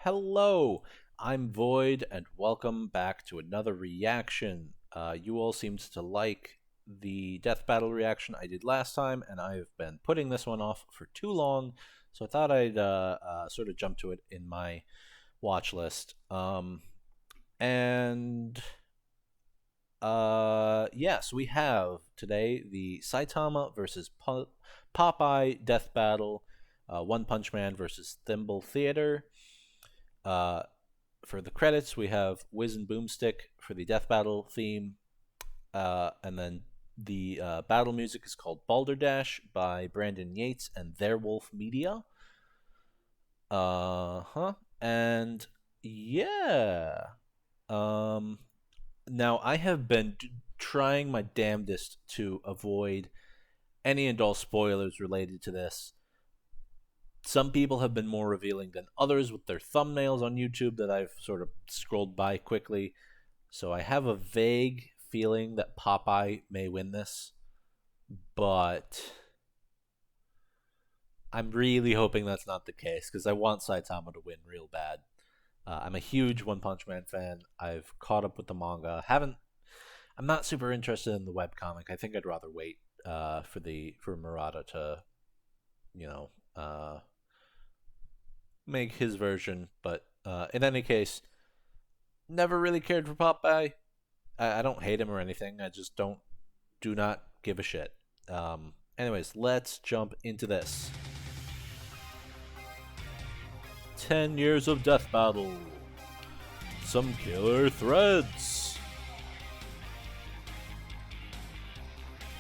Hello, I'm Void, and welcome back to another reaction. You all seemed to like the death battle reaction I did last time, and I've been putting this one off for too long, so I thought I'd sort of jump to it in my watch list. And yes, we have today the Saitama versus Popeye death battle, One Punch Man versus Thimble Theater. Uh, for the credits, we have Wiz and Boomstick for the death battle theme, and then the battle music is called Balderdash by Brandon Yates and Their Wolf Media. And yeah. Um, Now I have been trying my damnedest to avoid any and all spoilers related to this. Some people have been more revealing than others with their thumbnails on YouTube that I've sort of scrolled by quickly. So I have a vague feeling that Popeye may win this, but I'm really hoping that's not the case because I want Saitama to win real bad. I'm a huge One Punch Man fan. I've caught up with the manga. Haven't. I'm not super interested in the webcomic. I think I'd rather wait for Murata to, you know, make his version. But in any case, never really cared for Popeye. I don't hate him or anything. I just do not give a shit. Anyways, let's jump into this. 10 years of death battle. Some killer threads.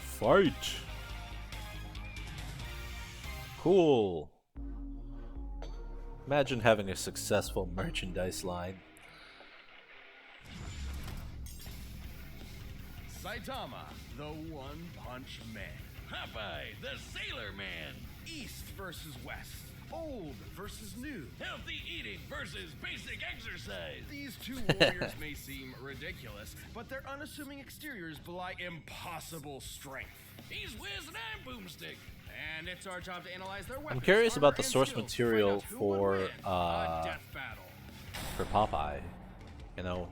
Fight. Cool. Imagine having a successful merchandise line. Saitama, the One Punch Man. Popeye, the Sailor Man. East versus West. Old versus new. Healthy eating versus basic exercise. These two warriors may seem ridiculous, but their unassuming exteriors belie impossible strength. He's Wiz and I'm Boomstick. And it's our job to analyze their weapons. I'm curious about the armor, and source skills to material find out who would for win a death battle. for Popeye. You know,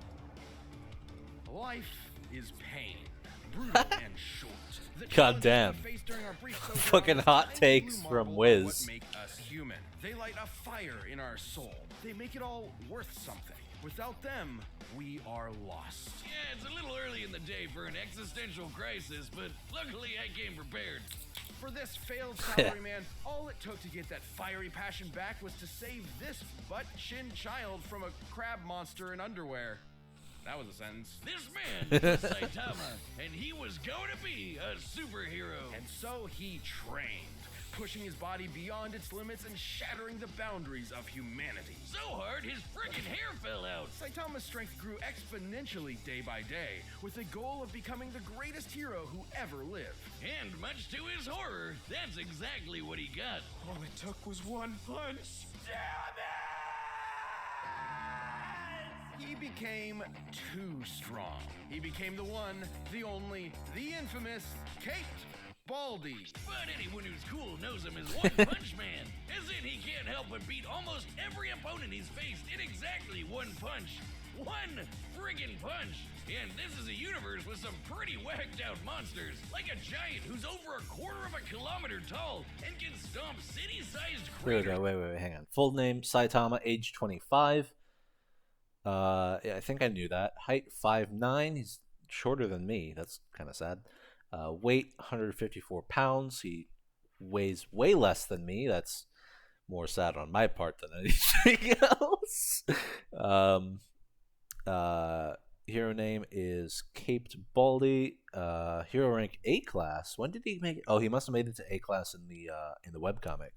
Life is pain, brutal and short. The God challenges damn. we face during our brief sojourn Fucking on hot this tiny takes blue from marble are Wiz. What make us human. They light a fire in our soul. They make it all worth something. Without them, we are lost. Yeah, it's a little early in the day for an existential crisis, but luckily I came prepared. For this failed salaryman, all it took to get that fiery passion back was to save this butt-chin child from a crab monster in underwear. That was a sentence. This man was Saitama, and he was going to be a superhero. And so he trained, pushing his body beyond its limits and shattering the boundaries of humanity. So hard, his freaking hair fell out. Saitama's strength grew exponentially day by day, with the goal of becoming the greatest hero who ever lived. And much to his horror, that's exactly what he got. All it took was one punch. Damn it! He became too strong. He became the one, the only, the infamous Caped Baldy. But anyone who's cool knows him as One Punch Man, as in he can't help but beat almost every opponent he's faced in exactly one punch. One friggin' punch! And this is a universe with some pretty whacked out monsters, like a giant who's over a quarter of a kilometer tall and can stomp city-sized here we craters. go. Wait, hang on. Full name: Saitama, age 25. Yeah, I think I knew that. Height 5'9". He's shorter than me. That's kind of sad. Weight 154 pounds. He weighs way less than me. That's more sad on my part than anything else. Hero name is Caped Baldy. Hero rank A class. When did he make it? Oh, he must have made it to A class in the webcomic.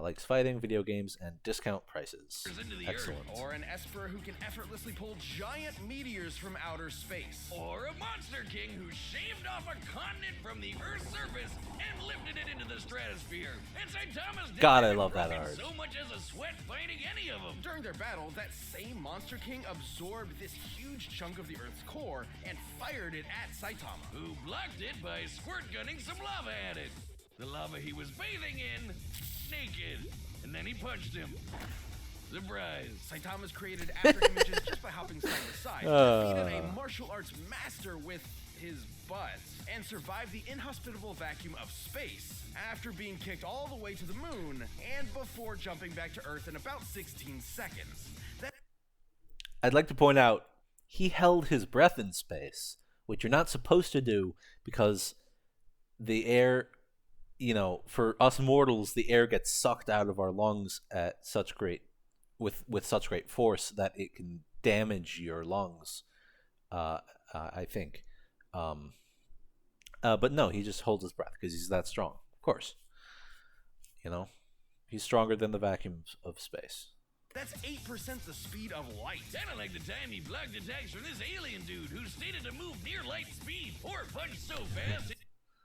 Likes fighting, video games, and discount prices. Into the Excellent. Or an Esper who can effortlessly pull giant meteors from outer space. Or a monster king who shaved off a continent from the Earth's surface and lifted it into the stratosphere. And Saitama's God, I love that broken art. so much as a sweat fighting any of them. During their battle, that same Monster King absorbed this huge chunk of the Earth's core and fired it at Saitama. Who blocked it by squirt gunning some lava at it. The lava he was bathing in, naked. And then he punched him. Surprise. Saitama's created after images just by hopping side to side, defeated a martial arts master with his butt, and survived the inhospitable vacuum of space after being kicked all the way to the moon and before jumping back to Earth in about 16 seconds. I'd like to point out he held his breath in space, which you're not supposed to do because the air, for us mortals, the air gets sucked out of our lungs at such great with such great force that it can damage your lungs. I think. But no, he just holds his breath because he's that strong. Of course, he's stronger than the vacuum of space. That's 8% the speed of light. Kinda like the time he blocked attacks from this alien dude who stated to move near light speed or punch so fast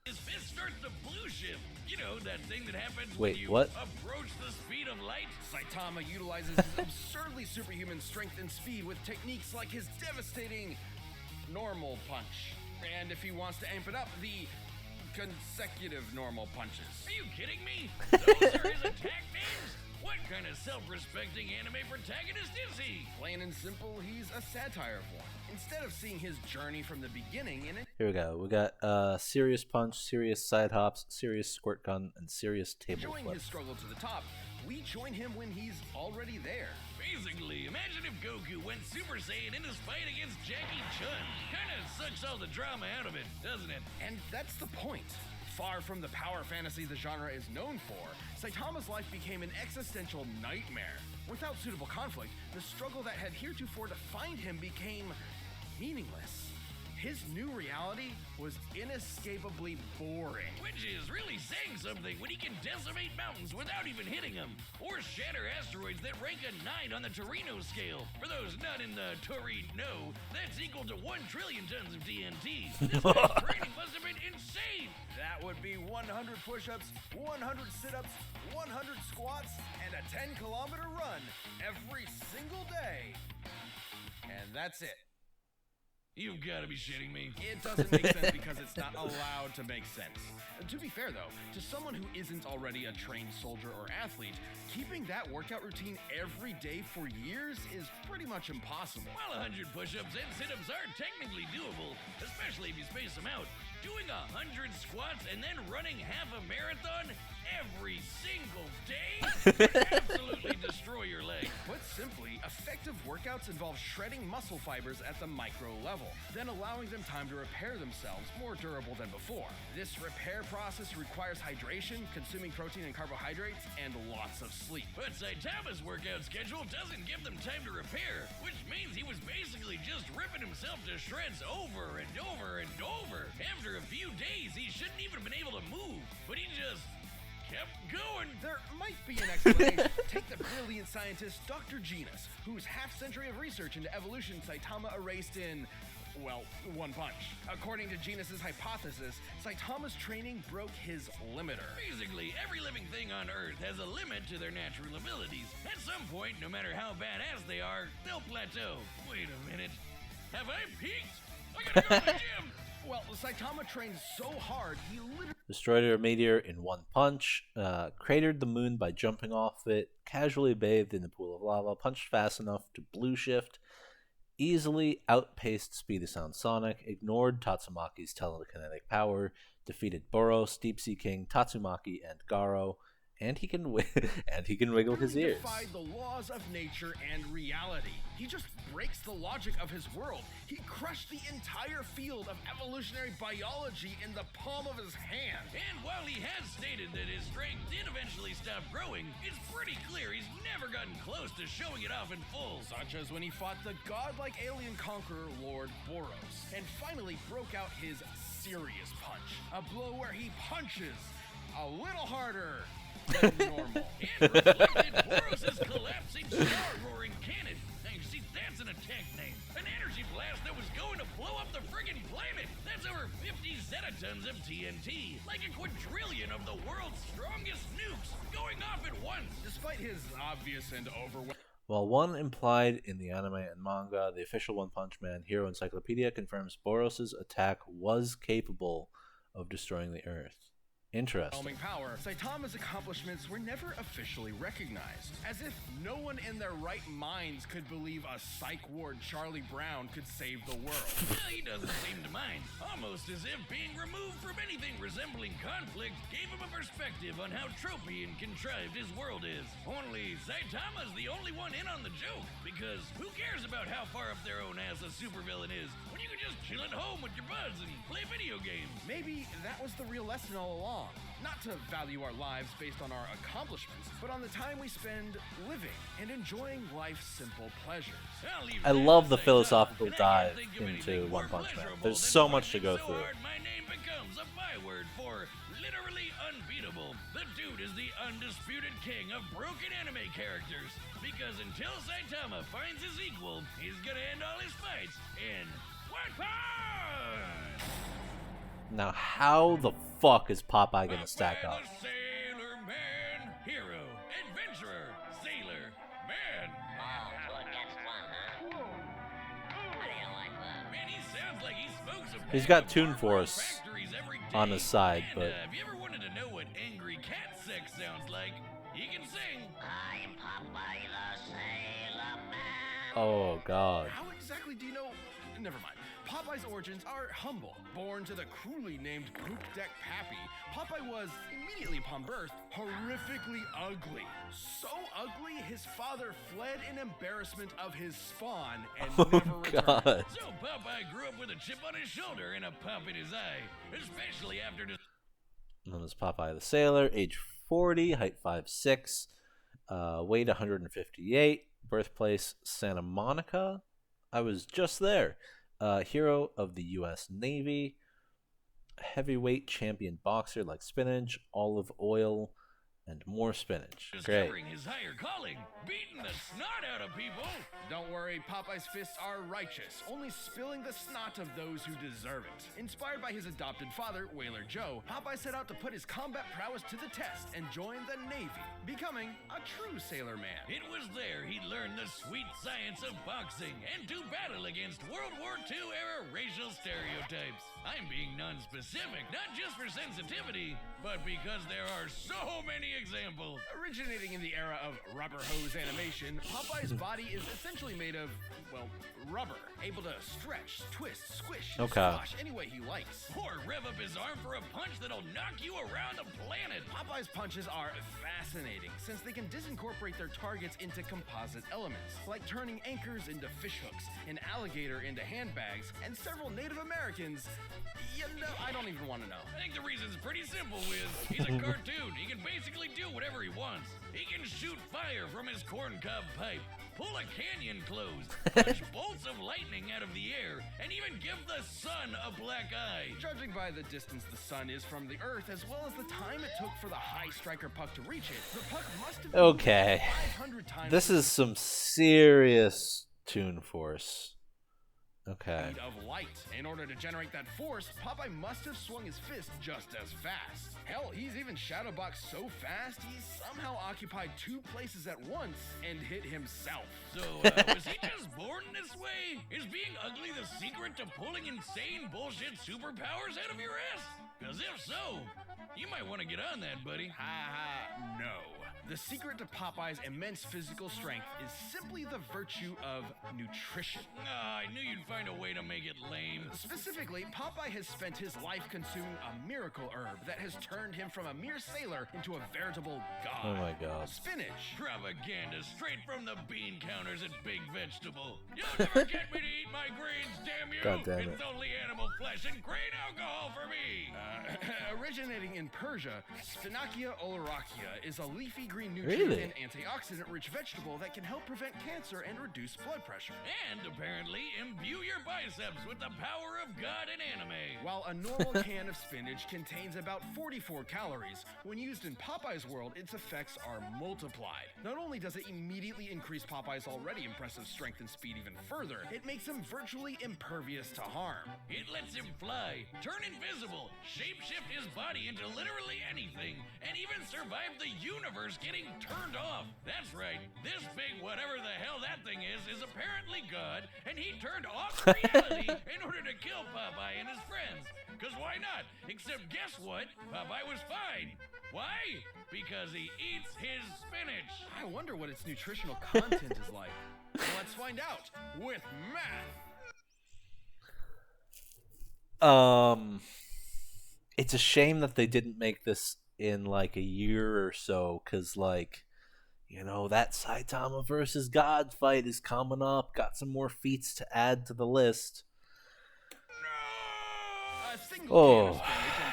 his fist starts to blue shift. You know, that thing that happens when you approach the speed of light? Saitama utilizes his absurdly superhuman strength and speed with techniques like his devastating normal punch. And if he wants to amp it up, the consecutive normal punches. Are you kidding me? Those are his attack names? What kind of self-respecting anime protagonist is he? Plain and simple, he's a satire of one. Instead of seeing his journey from the beginning in it. Here we go. We got serious punch, serious side hops, serious squirt gun, and serious table flip. Enjoying his struggle to the top, we join him when he's already there. Basically, imagine if Goku went Super Saiyan in his fight against Jackie Chun. Kinda sucks all the drama out of it, doesn't it? And that's the point. Far from the power fantasy the genre is known for, Saitama's life became an existential nightmare. Without suitable conflict, the struggle that had heretofore defined him became meaningless. His new reality was inescapably boring. Which is really saying something when he can decimate mountains without even hitting them, or shatter asteroids that rank a 9 on the Torino scale. For those not in the Torino, that's equal to 1 trillion tons of TNT. This guy's training must have been insane. That would be 100 push-ups, 100 sit-ups, 100 squats, and a 10-kilometer run every single day. And that's it. You've got to be shitting me. It doesn't make sense because it's not allowed to make sense. To be fair though, to someone who isn't already a trained soldier or athlete, keeping that workout routine every day for years is pretty much impossible. While 100 push-ups and sit-ups are technically doable, especially if you space them out, doing 100 squats and then running half a marathon every single day would absolutely destroy your leg. Put simply, effective workouts involve shredding muscle fibers at the micro level, then allowing them time to repair themselves more durable than before. This repair process requires hydration, consuming protein and carbohydrates, and lots of sleep. But Saitama's workout schedule doesn't give them time to repair, which means he was basically just ripping himself to shreds over and over and over. After a few days, he shouldn't even have been able to move, but he just kept going. There might be an explanation. Take the brilliant scientist Dr. Genus, whose half-century of research into evolution Saitama erased in, well, one punch. According to Genus's hypothesis, Saitama's training broke his limiter. Basically, every living thing on Earth has a limit to their natural abilities. At some point, no matter how badass they are, they'll plateau. Wait a minute. Have I peaked? I gotta go to the gym. Well, Saitama trained so hard, he literally Destroyed a meteor in one punch, cratered the moon by jumping off it, casually bathed in a pool of lava, punched fast enough to blue shift, easily outpaced Speed of Sound Sonic, ignored Tatsumaki's telekinetic power, defeated Boros, Deep Sea King, Tatsumaki, and Garo, and he can wiggle his ears. defied the laws of nature and reality. He just breaks the logic of his world. He crushed the entire field of evolutionary biology in the palm of his hand. And while he has stated that his strength did eventually stop growing, it's pretty clear he's never gotten close to showing it off in full. Such as when he fought the godlike alien conqueror Lord Boros, and finally broke out his serious punch. A blow where he punches a little harder than normal. And reflected Boros' collapsing star-roaring cannon. Now you see, that's an attack name. An energy blast that was going to blow up the friggin' planet. That's over 50 zetatons of TNT. Like a quadrillion of the world's strongest nukes going off at once. Despite his obvious and overwhelming While one implied in the anime and manga, the official One Punch Man Hero Encyclopedia confirms Boros' attack was capable of destroying the Earth. Interesting. Power, Saitama's accomplishments were never officially recognized, as if no one in their right minds could believe a psych ward Charlie Brown could save the world. Well, he doesn't seem to mind. Almost as if being removed from anything resembling conflict gave him a perspective on how tropey and contrived his world is. Only Saitama's the only one in on the joke, because who cares about how far up their own ass a supervillain is when you can just chill at home with your buds and play video games? Maybe that was the real lesson all along. Not to value our lives based on our accomplishments, but on the time we spend living and enjoying life's simple pleasures. I love the philosophical dive into One Punch Man. There's so much to go through. My name becomes a byword for literally unbeatable. The dude is the undisputed king of broken anime characters. Because until Saitama finds his equal, he's gonna end all his fights in one punch! Now, how the fuck is Popeye gonna stack Popeye up? the Sailor Man, hero, adventurer, sailor, man. Oh, two against one, huh? How do you like that? Man, he sounds like he smokes a He's pack got of Toon Marlboro Force factories every day. on his side, And, but if you ever wanted to know what angry cat sex sounds like, he can sing. I'm Popeye the Sailor Man. oh god. How exactly do you know? Never mind. Popeye's origins are humble. Born to the cruelly named Poop Deck Pappy, Popeye was, immediately upon birth, horrifically ugly. So ugly, his father fled in embarrassment of his spawn and Oh never returned. god. So Popeye grew up with a chip on his shoulder and a pop in his eye, especially after Known as Popeye the Sailor, age 40, height 5'6", weight 158, birthplace Santa Monica. I was just there. Hero of the U.S. Navy, heavyweight champion boxer like spinach, olive oil, and more spinach. Great. discovering his higher calling, beating the snot out of people. Don't worry, Popeye's fists are righteous, only spilling the snot of those who deserve it. Inspired by his adopted father, Whaler Joe, Popeye set out to put his combat prowess to the test and join the Navy, becoming a true sailor man. It was there he learned the sweet science of boxing and to battle against World War II era racial stereotypes. I'm being non-specific, not just for sensitivity, but because there are so many examples. Originating in the era of rubber hose animation, Popeye's body is essentially made of, well, rubber, able to stretch, twist, squish, and Okay. squash any way he likes. Or rev up his arm for a punch that'll knock you around the planet. Popeye's punches are fascinating since they can disincorporate their targets into composite elements, like turning anchors into fish hooks, an alligator into handbags, and several Native Americans. You know, I don't even want to know. I think the reason's pretty simple, Wiz. He's a cartoon. He can basically do whatever he wants. He can shoot fire from his corncob pipe, pull a canyon closed, punch bolts of lightning out of the air, and even give the sun a black eye. Judging by the distance the sun is from the Earth, as well as the time it took for the high striker puck to reach it, the puck must have been Okay. 500 times This is some serious Toon Force. Okay. speed of light. In order to generate that force, Popeye must have swung his fist just as fast. Hell, he's even shadowboxed so fast, he somehow occupied two places at once and hit himself. So, was he just born this way? Is being ugly the secret to pulling insane bullshit superpowers out of your ass? Because if so, you might want to get on that, buddy. No. The secret to Popeye's immense physical strength is simply the virtue of nutrition. I knew you'd find a way to make it lame. Specifically, Popeye has spent his life consuming a miracle herb that has turned him from a mere sailor into a veritable god. Oh my god. Spinach. Propaganda straight from the bean counters at Big Vegetable. You'll never get me to eat my greens, damn you! God damn it. It's only animal flesh and grain alcohol for me! Originating in Persia, Spinacia oleracea is a leafy green nutrient Really? and antioxidant-rich vegetable that can help prevent cancer and reduce blood pressure. And apparently imbue your biceps with the power of God and anime. While a normal can of spinach contains about 44 calories, when used in Popeye's world, its effects are multiplied. Not only does it immediately increase Popeye's already impressive strength and speed even further, it makes him virtually impervious to harm. It lets him fly, turn invisible, shapeshift his body into literally anything, and even survive the universe getting turned off. That's right. This big whatever the hell that thing is apparently God, and he turned off reality in order to kill Popeye and his friends. Because why not? Except guess what? Popeye was fine. Why? Because he eats his spinach. I wonder what its nutritional content is like. Let's find out with math. It's a shame that they didn't make this in like a year or so, cause like, you know, that Saitama versus God fight is coming up. Got some more feats to add to the list. A single can of spinach in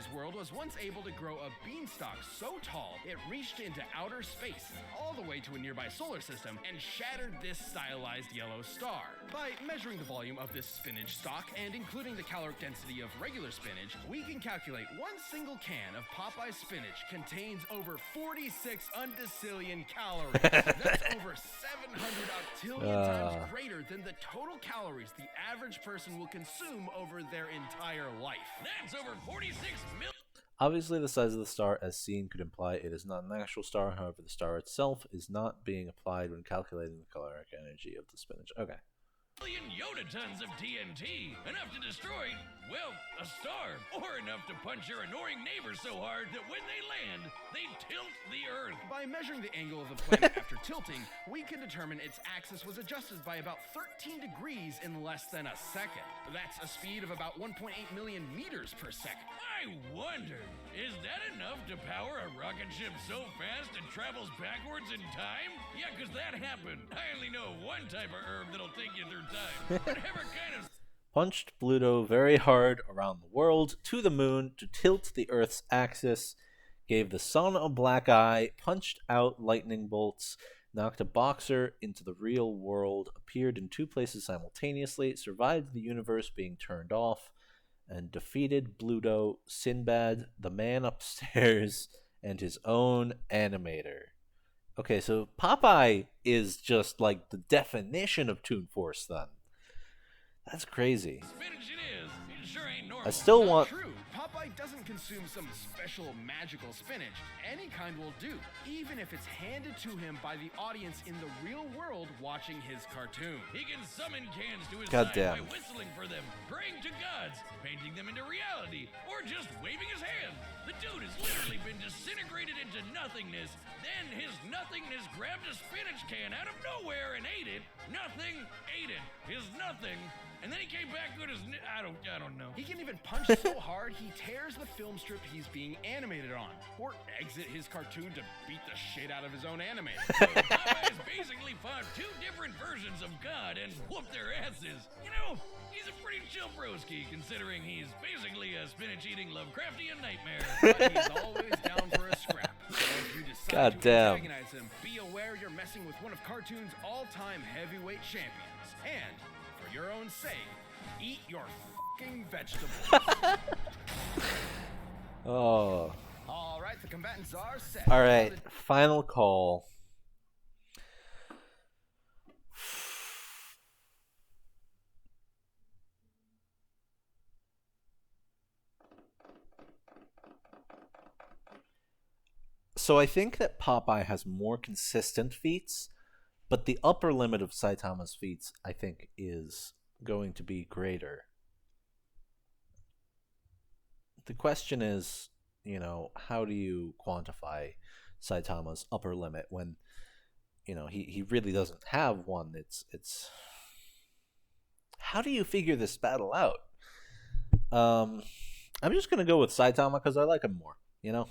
Popeye's world was once able to grow a beanstalk so tall it reached into outer space, all the way to a nearby solar system, and shattered this stylized yellow star. By measuring the volume of this spinach stalk and including the caloric density of regular spinach, we can calculate one single can of Popeye's spinach contains over 46 undecillion calories. That's over 700 octillion times greater than the total calories the average person will consume over their entire life. That's over 46 million. Obviously, the size of the star as seen could imply it is not an actual star. However, the star itself is not being applied when calculating the caloric energy of the spinach. Okay. Yoda tons of TNT, enough to destroy, well, a star, or enough to punch your annoying neighbor so hard that when they land, they tilt the Earth. By measuring the angle of the planet after tilting, we can determine its axis was adjusted by about 13 degrees in less than a second. That's a speed of about 1.8 million meters per second. I wonder, is that enough to power a rocket ship so fast it travels backwards in time? Yeah, because that happened. I only know one type of herb that'll take you through time. Whatever kind of... Punched Pluto very hard around the world to the moon to tilt the Earth's axis, gave the sun a black eye, punched out lightning bolts, knocked a boxer into the real world, appeared in two places simultaneously, survived the universe being turned off, and defeated Bluto, Sinbad, the man upstairs, and his own animator. Okay, so Popeye is just like the definition of Toon Force then. That's crazy. Spinach it is. It sure ain't normal. I still want... True, Popeye doesn't consume some special magical spinach. Any kind will do, even if it's handed to him by the audience in the real world watching his cartoon. He can summon cans to his Goddamn. side by whistling for them, praying to gods, painting them into reality, or just waving his hand. The dude has literally been disintegrated into nothingness. Then his nothingness grabbed a spinach can out of nowhere and ate it. Nothing ate it. His nothing. And then he came back with his... I don't know. He can even punch so hard he tears the film strip he's being animated on, or exit his cartoon to beat the shit out of his own animator. Popeye's basically fought two different versions of God and whooped their asses. You know, he's a pretty chill broski, considering he's basically a spinach-eating Lovecraftian nightmare. But he's always down for a scrap. So if you decide to antagonize him, be aware you're messing with one of cartoon's all-time heavyweight champions. And, for your own sake, eat your fucking vegetables. Oh. All right, the combatants are set. All right, final call. So I think that Popeye has more consistent feats, but the upper limit of Saitama's feats, I think, is going to be greater. The question is, you know, how do you quantify Saitama's upper limit when, you know, he really doesn't have one? It's how do you figure this battle out? I'm just gonna go with Saitama because I like him more, you know.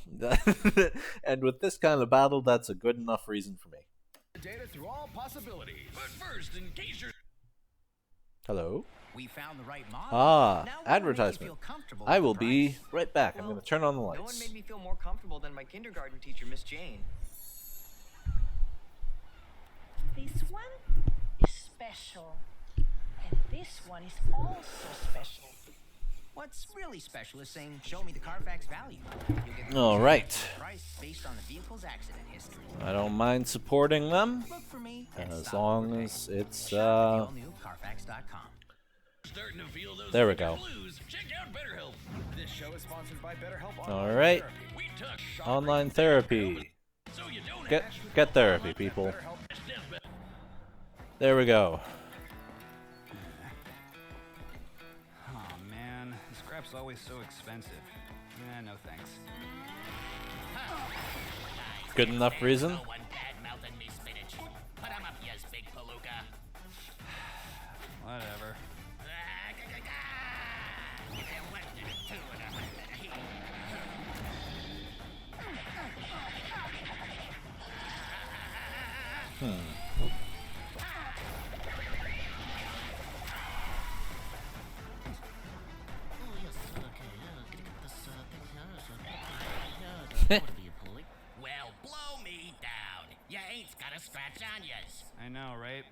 And with this kind of battle, that's a good enough reason for me. Data through all possibilities. But first, in case you're... Hello. We found the right model. Ah, Now, advertisement. I will be right back. I'm going to turn on the No one lights. made me feel more comfortable than my kindergarten teacher, Miss Jane. This one is special. And this one is also special. What's really special is saying, show me the Carfax value. You'll get the All right. price based on the vehicle's accident history. I don't mind supporting them Look for me at as Stop long Repay. as it's Shop at the all-new Carfax.com. starting to feel those There we go. blues, check out BetterHelp. This show is sponsored by BetterHelp All Online right. Therapy. We talk online therapy. So you don't Get therapy, people. There we go. Oh man, the scrap's always so expensive. No thanks. Good enough reason. No one bad mouthing me spinach. Put 'em up, yes, big palooka. Whatever. Well, blow me down. You ain't got a scratch on yas. I know, right?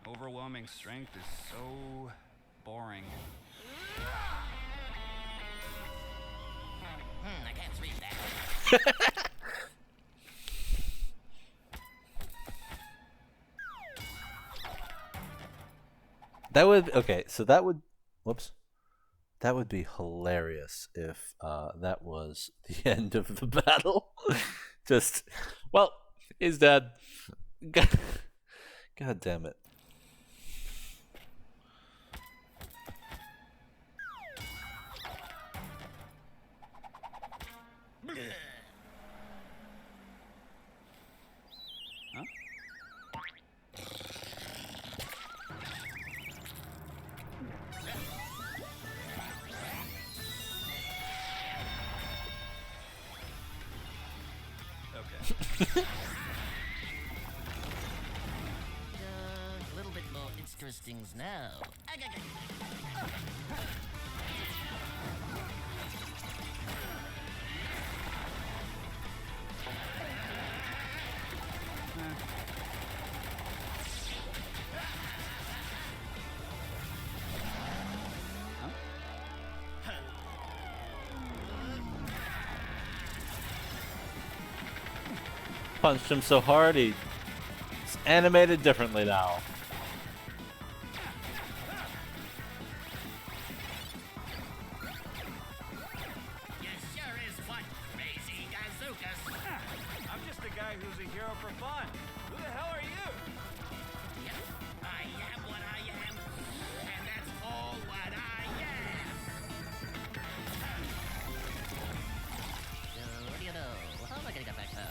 Overwhelming strength is so boring. I can't read that. That would okay. So that would, whoops, that would be hilarious if that was the end of the battle. Just, well, he's dead. God damn it. Huh? Okay. A little bit more interesting now. Punched him so hard he's animated differently now. You sure is one crazy gazookas. I'm just a guy who's a hero for fun. Who the hell are you? Yep, I am what I am, and that's all what I am. So, what do you know? How am I gonna get back home?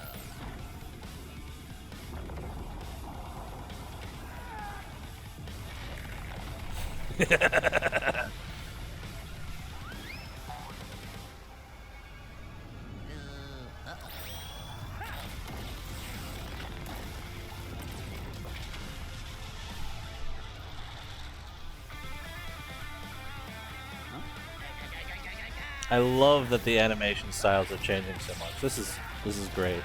I love that the animation styles are changing so much. This is great.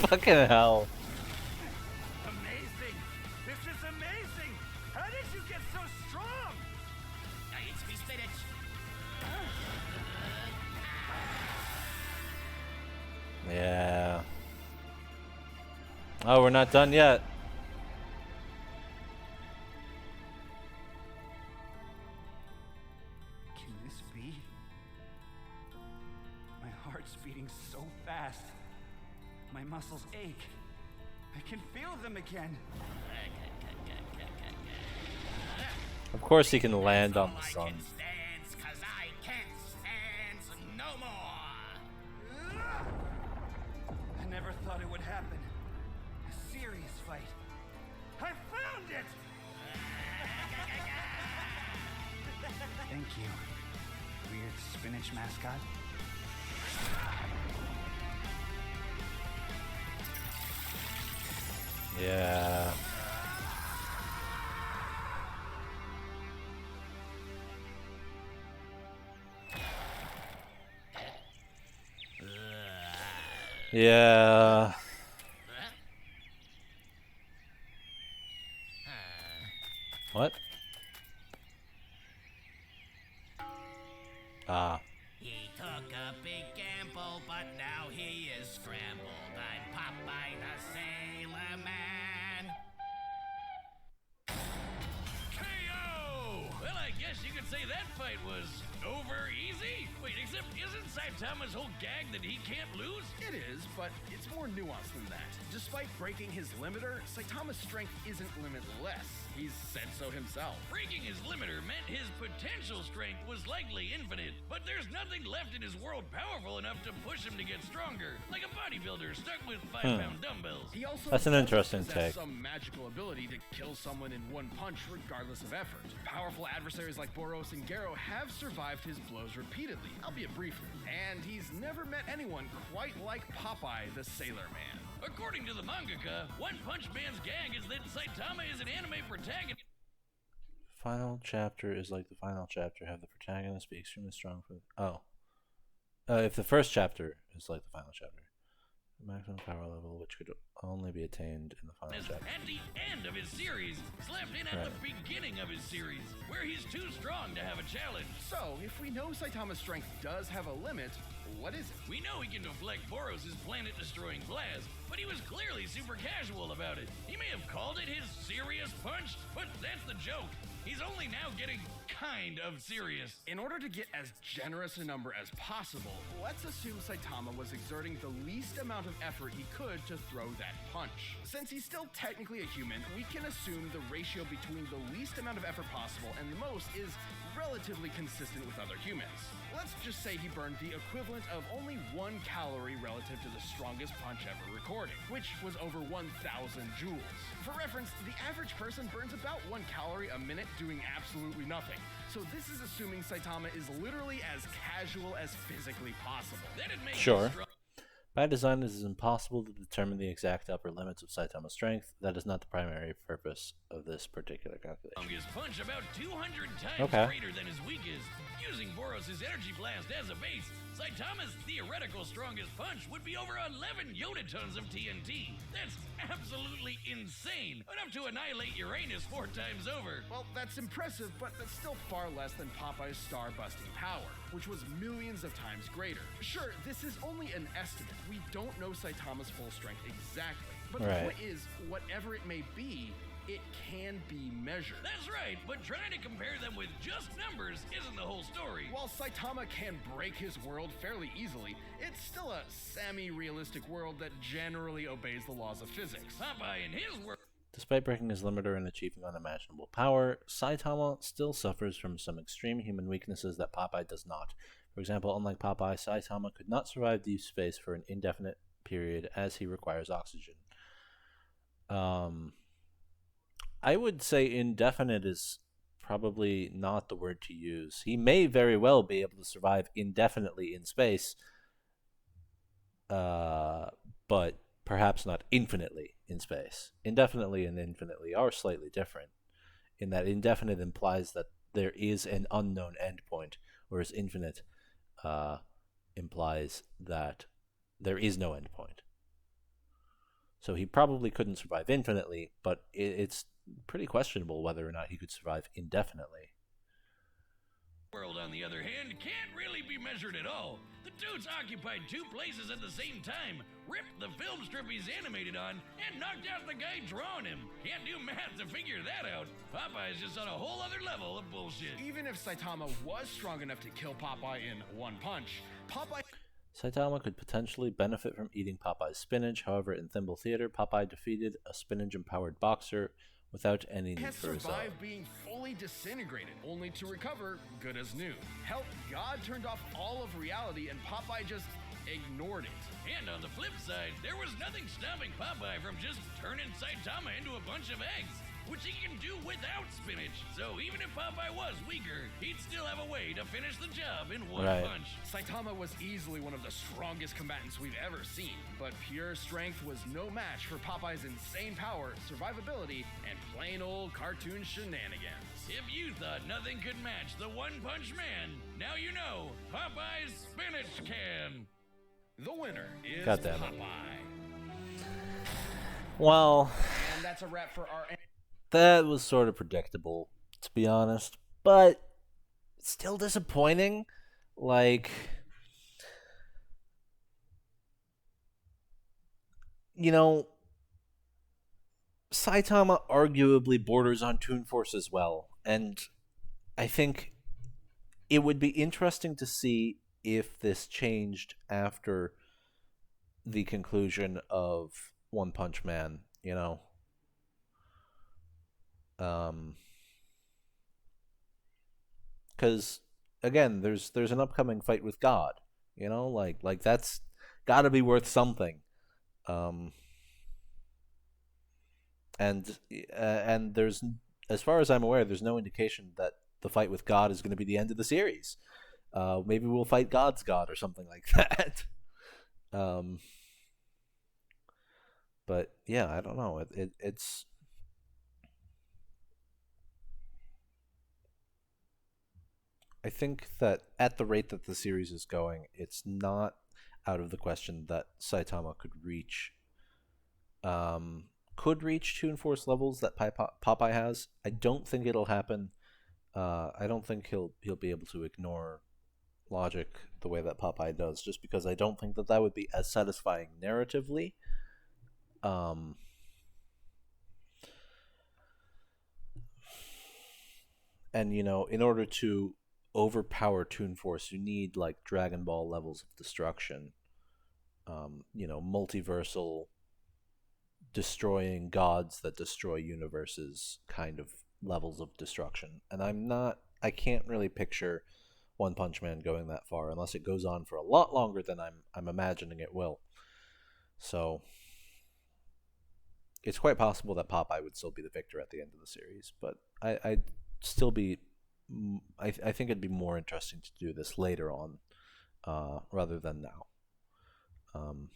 Fucking hell. Amazing! This is amazing! How did you get so strong? I eat me spinach. Yeah. Oh, we're not done yet. Can this be? My heart's beating so fast. My muscles ache. I can feel them again. Of course he can land on the sun. Stands 'cause I can't stand no more. I never thought it would happen. A serious fight. I found it! Thank you, weird spinach mascot. Yeah. Yeah. What? Ah. He took a big gamble, but now he is scrambled. I'm Popeye the Sailor Man. KO! Well, I guess you could say that fight was over easy. Wait, except isn't Saitama's whole gag that he can't lose? It is, but it's more nuanced than that. Despite breaking his limiter, Saitama's strength isn't limitless. He's said so himself. Breaking his limiter meant his potential strength was likely infinite, but there's nothing left in his world powerful enough to push him to get stronger, like a bodybuilder stuck with 5-pound dumbbells. He also That's an interesting possesses take. some magical ability to kill someone in one punch regardless of effort. Powerful adversaries like Boros and Garo have survived his blows repeatedly, albeit briefly, and he's never met anyone quite like Popeye the Sailor Man. According to the mangaka, One Punch Man's gag is that Saitama is an anime protagonist. Final chapter is like the final chapter. Have the protagonist be extremely strong for. If the first chapter is like the final chapter, the maximum power level, which could only be attained in the final chapter. At the end of his series, slapped in at the beginning of his series, where he's too strong to have a challenge. So, if we know Saitama's strength does have a limit, what is it? We know he can deflect Boros' planet-destroying blast, but he was clearly super casual about it. He may have called it his serious punch, but that's the joke. He's only now getting kind of serious. In order to get as generous a number as possible, let's assume Saitama was exerting the least amount of effort he could to throw that punch. Since he's still technically a human, we can assume the ratio between the least amount of effort possible and the most is relatively consistent with other humans. Let's just say he burned the equivalent of only 1 calorie relative to the strongest punch ever recorded, which was over 1,000 joules. For reference, the average person burns about 1 calorie a minute doing absolutely nothing. So this is assuming Saitama is literally as casual as physically possible. That'd make Sure. him strong. By design, it is impossible to determine the exact upper limits of Saitama's strength. That is not the primary purpose of this particular calculation. Strongest punch about 200 times Okay. greater than his weakest. Using Boros' energy blast as a base, Saitama's theoretical strongest punch would be over 11 unitons of TNT. That's absolutely insane. Enough to annihilate Uranus 4 times over. Well, that's impressive, but that's still far less than Popeye's star-busting power, which was millions of times greater. Sure, this is only an estimate. We don't know Saitama's full strength exactly. But the Right. point is, whatever it may be, it can be measured. That's right, but trying to compare them with just numbers isn't the whole story. While Saitama can break his world fairly easily, it's still a semi-realistic world that generally obeys the laws of physics. Popeye and his world. Despite breaking his limiter and achieving unimaginable power, Saitama still suffers from some extreme human weaknesses that Popeye does not. For example, unlike Popeye, Saitama could not survive deep space for an indefinite period as he requires oxygen. I would say indefinite is probably not the word to use. He may very well be able to survive indefinitely in space, but perhaps not infinitely in space. Indefinitely and infinitely are slightly different, in that indefinite implies that there is an unknown endpoint, whereas infinite implies that there is no endpoint. So he probably couldn't survive infinitely, but it's pretty questionable whether or not he could survive indefinitely. World, on the other hand, can't really be measured at all. The dude's occupied 2 places at the same time, ripped the film strip he's animated on, and knocked out the guy drawing him. Can't do math to figure that out. Popeye's just on a whole other level of bullshit. Even if Saitama was strong enough to kill Popeye in 1 punch, Popeye Saitama could potentially benefit from eating Popeye's spinach. However, in Thimble Theater, Popeye defeated a spinach-empowered boxer without any need has for resolve. survived being fully disintegrated, only to recover good as new. Hell, God turned off all of reality and Popeye just ignored it. And on the flip side, there was nothing stopping Popeye from just turning Saitama into a bunch of eggs, which he can do without spinach. So even if Popeye was weaker, he'd still have a way to finish the job in 1 Right. punch. Saitama was easily one of the strongest combatants we've ever seen, but pure strength was no match for Popeye's insane power, survivability, and plain old cartoon shenanigans. If you thought nothing could match the One Punch Man, now you know Popeye's spinach can. The winner is God damn it. Popeye. Well, And that's a wrap for our. that was sort of predictable, to be honest, but still disappointing. Like, you know, Saitama arguably borders on Toon Force as well, and I think it would be interesting to see if this changed after the conclusion of One Punch Man, you know. Because again, there's an upcoming fight with God, you know, like that's got to be worth something. Um, and there's, as far as I'm aware, there's no indication that the fight with God is going to be the end of the series. Maybe we'll fight God's God or something like that. um, but yeah, I don't know. It's I think that at the rate that the series is going, it's not out of the question that Saitama um, could reach Toon Force levels that Popeye has. I don't think it'll happen. I don't think he'll be able to ignore logic the way that Popeye does, just because I don't think that that would be as satisfying narratively. Um, and you know, in order to overpower Toon Force, you need like Dragon Ball levels of destruction. You know, multiversal, destroying gods that destroy universes kind of levels of destruction. And I can't really picture One Punch Man going that far unless it goes on for a lot longer than I'm imagining it will. So it's quite possible that Popeye would still be the victor at the end of the series, but I'd still be. I think it'd be more interesting to do this later on, rather than now. Um,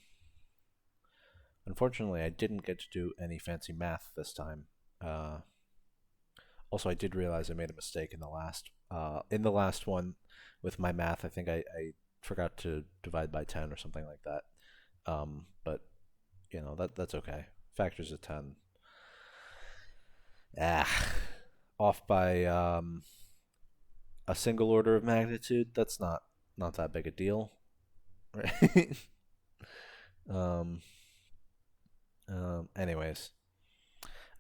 Unfortunately, I didn't get to do any fancy math this time. Also, I did realize I made a mistake in the last one with my math. I think I forgot to divide by 10 or something like that. But you know, that's okay. Factors of 10. Ah, off by a single order of magnitude. That's not that big a deal, right? um. Anyways,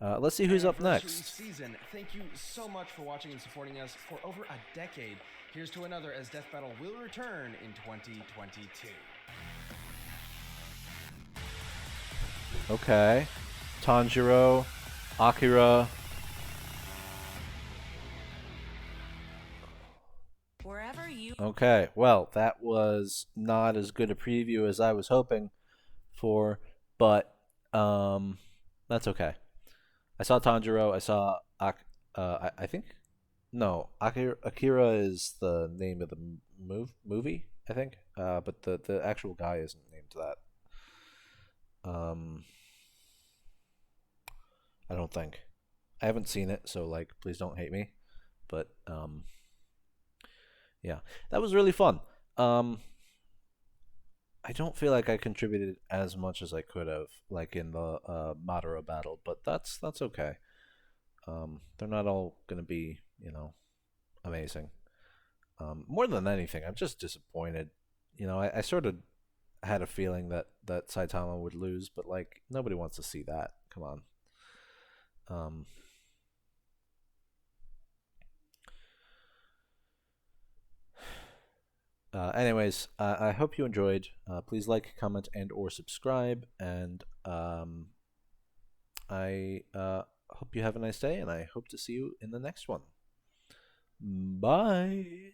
let's see who's up Anniversary next. season. Thank you so much for watching and supporting us for over a decade. Here's to another as Death Battle will return in 2022. Okay, Tanjiro, Akira. Wherever you Okay, well, that was not as good a preview as I was hoping for, but that's okay. I saw Tanjiro. I saw I think no, Akira is the name of the movie. I think, but the actual guy isn't named that. Um, I don't think. I haven't seen it, so like, please don't hate me. But yeah, that was really fun. Um, I don't feel like I contributed as much as I could have, like in the Madara battle, but that's okay. They're not all gonna be, you know, amazing. More than anything, I'm just disappointed. You know, I sort of had a feeling that Saitama would lose, but like nobody wants to see that. Come on. Um, anyways, I hope you enjoyed. Please like, comment, and or subscribe. And I hope you have a nice day, and I hope to see you in the next one. Bye.